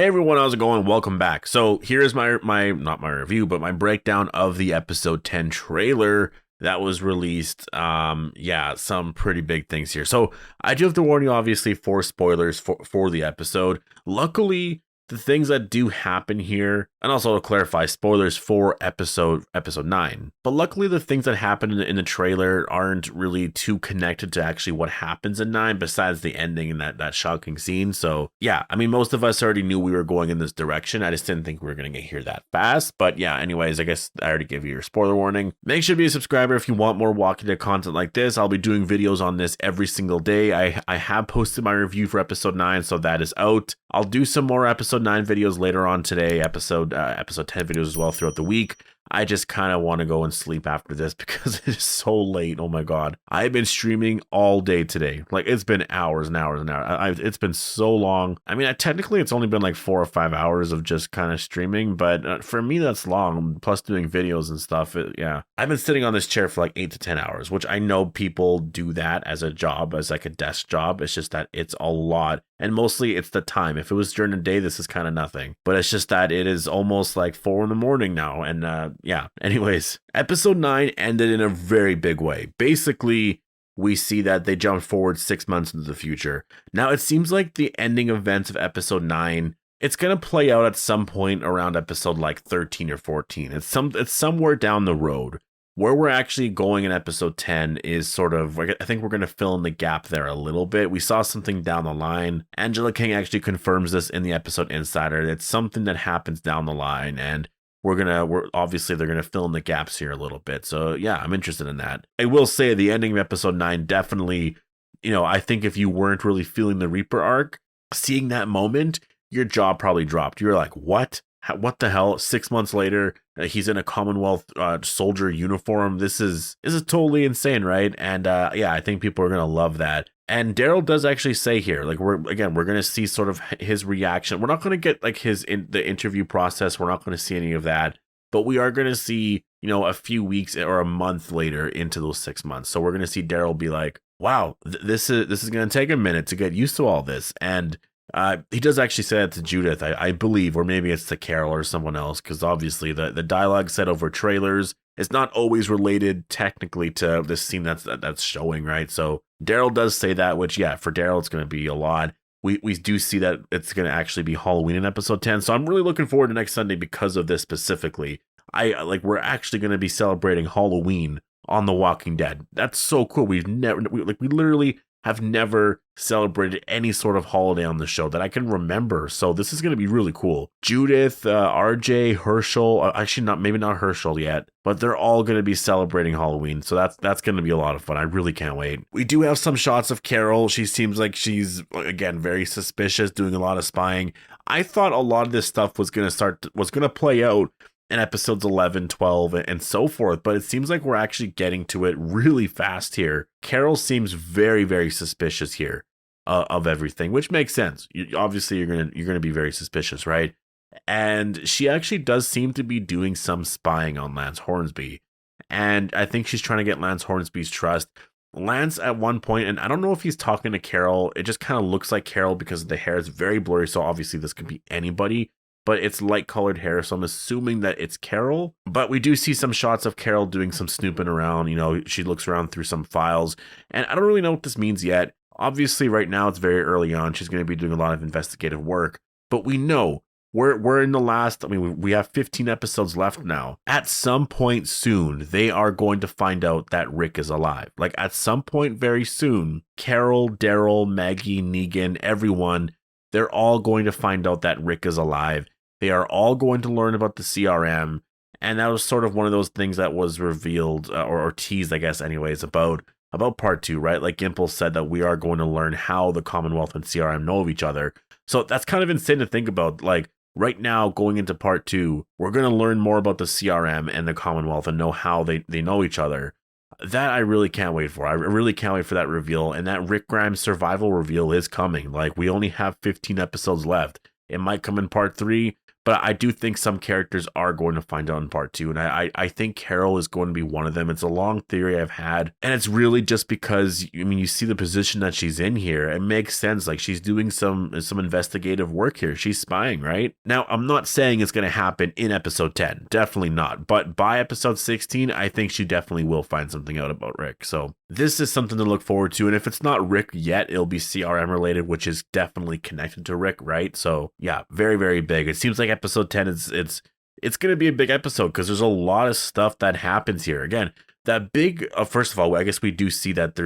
Hey everyone, how's it going? Welcome back. So here's my not my review, but my breakdown of the episode 10 trailer that was released. Yeah, some pretty big things here. So I do have to warn you, obviously, for spoilers for the episode. Luckily, the things that do happen here, and also to clarify, spoilers for episode 9. But luckily, the things that happen in the trailer aren't really too connected to actually what happens in 9, besides the ending and that shocking scene. So yeah, I mean, most of us already knew we were going in this direction. I just didn't think we were going to get here that fast. But yeah, anyways, I guess I already gave you your spoiler warning. Make sure to be a subscriber if you want more Walking Dead content like this. I'll be doing videos on this every single day. I have posted my review for episode 9, so that is out. I'll do some more episode 9 videos later on today, episode 10 videos as well throughout the week. I just kind of want to go and sleep after this because it is so late. Oh my God. I've been streaming all day today. Like, it's been hours and hours and hours. It's been so long. I mean, technically it's only been like 4 or 5 hours of just kind of streaming, but for me, that's long. Plus doing videos and stuff. Yeah. I've been sitting on this chair for like 8 to 10 hours, which I know people do that as a job, as like a desk job. It's just that it's a lot. And mostly it's the time. If it was during the day, this is kind of nothing. But it's just that it is almost like 4 in the morning now. And yeah, anyways, episode 9 ended in a very big way. Basically, we see that they jumped forward 6 months into the future. Now, it seems like the ending events of episode 9, it's going to play out at some point around episode like 13 or 14. It's somewhere down the road. Where we're actually going in episode 10 is sort of, I think we're going to fill in the gap there a little bit. We saw something down the line. Angela King actually confirms this in the episode Insider. It's something that happens down the line, and we're obviously they're going to fill in the gaps here a little bit. So yeah, I'm interested in that. I will say the ending of episode 9 definitely, I think if you weren't really feeling the Reaper arc, seeing that moment, your jaw probably dropped. You're like, what? What the hell? 6 months later, he's in a Commonwealth soldier uniform. This is totally insane, right? And yeah, I think people are gonna love that. And Daryl does actually say here, like we're gonna see sort of his reaction. We're not gonna get like the interview process. We're not gonna see any of that, but we are gonna see a few weeks or a month later into those 6 months. So we're gonna see Daryl be like, wow, this is gonna take a minute to get used to all this. And he does actually say that to Judith, I believe, or maybe it's to Carol or someone else, because obviously the dialogue said over trailers is not always related technically to this scene that's showing, right? So Daryl does say that, which, yeah, for Daryl, it's going to be a lot. We do see that it's going to actually be Halloween in episode 10, so I'm really looking forward to next Sunday because of this specifically. We're actually going to be celebrating Halloween on The Walking Dead. That's so cool. We literally have never celebrated any sort of holiday on the show that I can remember. So this is going to be really cool. Judith, RJ, Herschel, actually maybe not Herschel yet, but they're all going to be celebrating Halloween. So that's going to be a lot of fun. I really can't wait. We do have some shots of Carol. She seems like she's, again, very suspicious, doing a lot of spying. I thought a lot of this stuff was going to play out in episodes 11, 12, and so forth, but it seems like we're actually getting to it really fast here. Carol seems very, very suspicious here of everything, which makes sense. Obviously, you're gonna be very suspicious, right? And she actually does seem to be doing some spying on Lance Hornsby, and I think she's trying to get Lance Hornsby's trust. Lance at one point, and I don't know if he's talking to Carol, it just kind of looks like Carol because the hair is very blurry, so obviously this could be anybody, but it's light colored hair, so I'm assuming that it's Carol. But we do see some shots of Carol doing some snooping around. She looks around through some files, and I don't really know what this means yet. Obviously, right now it's very early on. She's going to be doing a lot of investigative work, but we know we're in the last. I mean, we have 15 episodes left now. At some point soon, they are going to find out that Rick is alive. Like at some point very soon, Carol, Daryl, Maggie, Negan, everyone, they're all going to find out that Rick is alive. They are all going to learn about the CRM. And that was sort of one of those things that was revealed or teased, I guess, anyways, about part 2, right? Like Gimple said that we are going to learn how the Commonwealth and CRM know of each other. So that's kind of insane to think about. Like right now, going into part 2, we're going to learn more about the CRM and the Commonwealth and know how they know each other. That I really can't wait for. I really can't wait for that reveal. And that Rick Grimes survival reveal is coming. Like we only have 15 episodes left. It might come in part 3, But I do think some characters are going to find out in part 2. And I think Carol is going to be one of them. It's a long theory I've had. And it's really just because, I mean, you see the position that she's in here. It makes sense. Like, she's doing some investigative work here. She's spying, right? Now, I'm not saying it's going to happen in episode 10. Definitely not. But by episode 16, I think she definitely will find something out about Rick. So this is something to look forward to. And if it's not Rick yet, it'll be CRM related, which is definitely connected to Rick, right? So yeah, very, very big. It seems like episode 10 it's going to be a big episode because there's a lot of stuff that happens here. Again, that big, first of all, I guess we do see that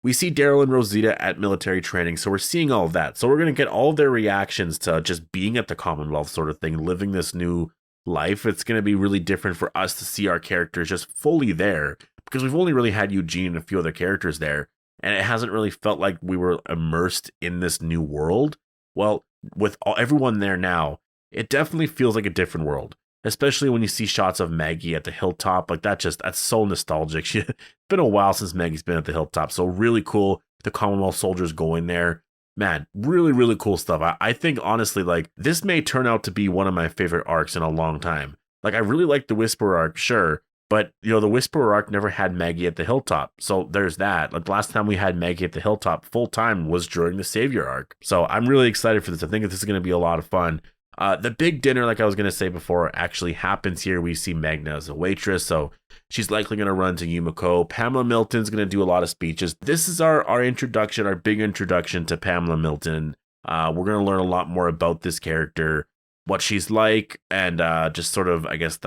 we see Daryl and Rosita at military training. So we're seeing all of that. So we're going to get all of their reactions to just being at the Commonwealth sort of thing, living this new life. It's going to be really different for us to see our characters just fully there because we've only really had Eugene and a few other characters there. And it hasn't really felt like we were immersed in this new world. Well, with everyone there now, it definitely feels like a different world, especially when you see shots of Maggie at the hilltop. Like that's so nostalgic. It's been a while since Maggie's been at the hilltop. So really cool. The Commonwealth soldiers going there. Man, really, really cool stuff. I think honestly, like this may turn out to be one of my favorite arcs in a long time. Like I really like the Whisperer arc, sure. But, you know, the Whisperer arc never had Maggie at the hilltop. So there's that. Like the last time we had Maggie at the hilltop full time was during the Savior arc. So I'm really excited for this. I think this is going to be a lot of fun. The big dinner, like I was going to say before, actually happens here. We see Magna as a waitress. So she's likely going to run to Yumiko. Pamela Milton's going to do a lot of speeches. This is our introduction, our big introduction to Pamela Milton. We're going to learn a lot more about this character, what she's like, and just sort of, I guess,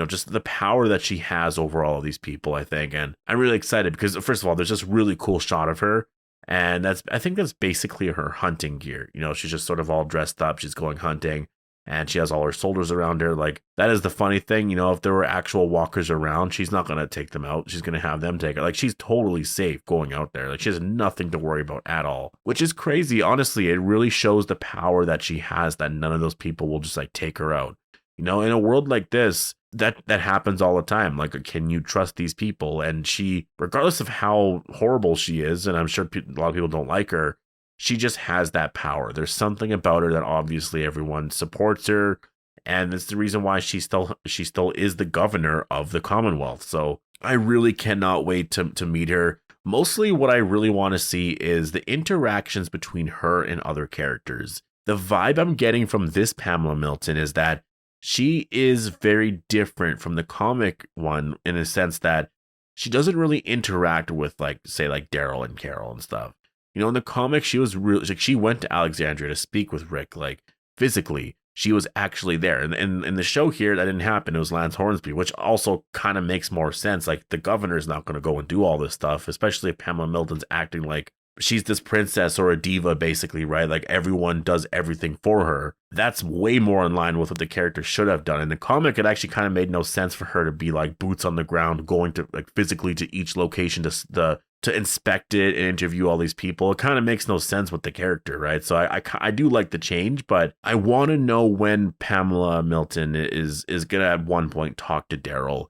just the power that she has over all of these people, I think. And I'm really excited because, first of all, there's this really cool shot of her. And I think that's basically her hunting gear. You know, she's just sort of all dressed up. She's going hunting and she has all her soldiers around her. Like, that is the funny thing. You know, if there were actual walkers around, she's not going to take them out. She's going to have them take her. Like, she's totally safe going out there. Like, she has nothing to worry about at all, which is crazy. Honestly, it really shows the power that she has, that none of those people will just like take her out. You know, in a world like this, that happens all the time. Like, can you trust these people? And she, regardless of how horrible she is, and I'm sure a lot of people don't like her, she just has that power. There's something about her that obviously everyone supports her, and it's the reason why she still is the governor of the Commonwealth. So I really cannot wait to meet her. Mostly what I really want to see is the interactions between her and other characters. The vibe I'm getting from this Pamela Milton is that she is very different from the comic one in a sense that she doesn't really interact with, like, say, like Daryl and Carol and stuff. You know, in the comic, she was really, like, she went to Alexandria to speak with Rick, like, physically. She was actually there. And in the show here, that didn't happen. It was Lance Hornsby, which also kind of makes more sense. Like, the governor's not going to go and do all this stuff, especially if Pamela Milton's acting like she's this princess or a diva, basically, right? Like, everyone does everything for her. That's way more in line with what the character should have done. In the comic, it actually kind of made no sense for her to be, like, boots on the ground, going to, like, physically to each location to inspect it and interview all these people. It kind of makes no sense with the character, right? So I do like the change, but I want to know when Pamela Milton is gonna at one point talk to Daryl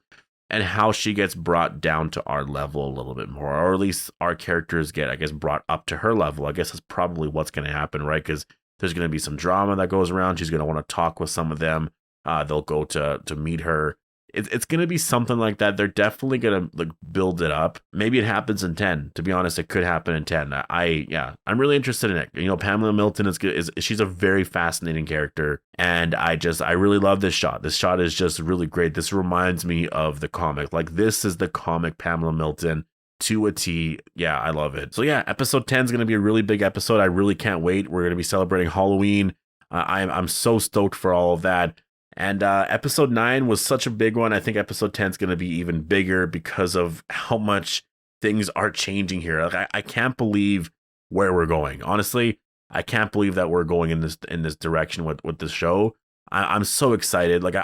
and how she gets brought down to our level a little bit more, or at least our characters get, I guess, brought up to her level. I guess that's probably what's going to happen, right? Because there's going to be some drama that goes around. She's going to want to talk with some of them. They'll go to meet her. It's going to be something like that. They're definitely going to, like, build it up. Maybe it happens in 10. To be honest, it could happen in 10. I'm really interested in it. You know, Pamela Milton she's a very fascinating character. And I really love this shot. This shot is just really great. This reminds me of the comic. Like, this is the comic Pamela Milton to a T. Yeah, I love it. So yeah, episode 10 is going to be a really big episode. I really can't wait. We're going to be celebrating Halloween. I'm so stoked for all of that. And episode 9 was such a big one. I think episode 10 is going to be even bigger because of how much things are changing here. Like, I can't believe where we're going. Honestly, I can't believe that we're going in this direction with this show. I'm so excited. Like,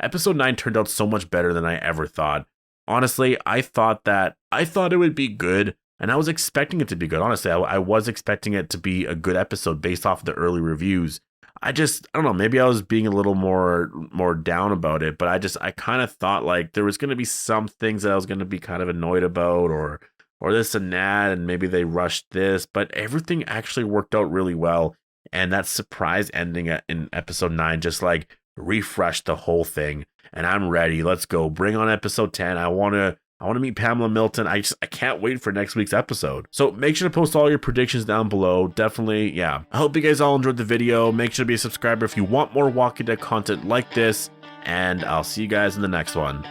episode 9 turned out so much better than I ever thought. Honestly, I thought it would be good, and I was expecting it to be good. Honestly, I was expecting it to be a good episode based off of the early reviews. I don't know, maybe I was being a little more down about it, but I kind of thought like there was going to be some things that I was going to be kind of annoyed about or this and that, and maybe they rushed this, but everything actually worked out really well. And that surprise ending in episode 9 just like refresh the whole thing, and I'm ready. Let's go. Bring on episode 10. I want to meet Pamela Milton. I can't wait for next week's episode. So make sure to post all your predictions down below. Definitely, yeah. I hope you guys all enjoyed the video. Make sure to be a subscriber if you want more Walking Dead content like this, and I'll see you guys in the next one.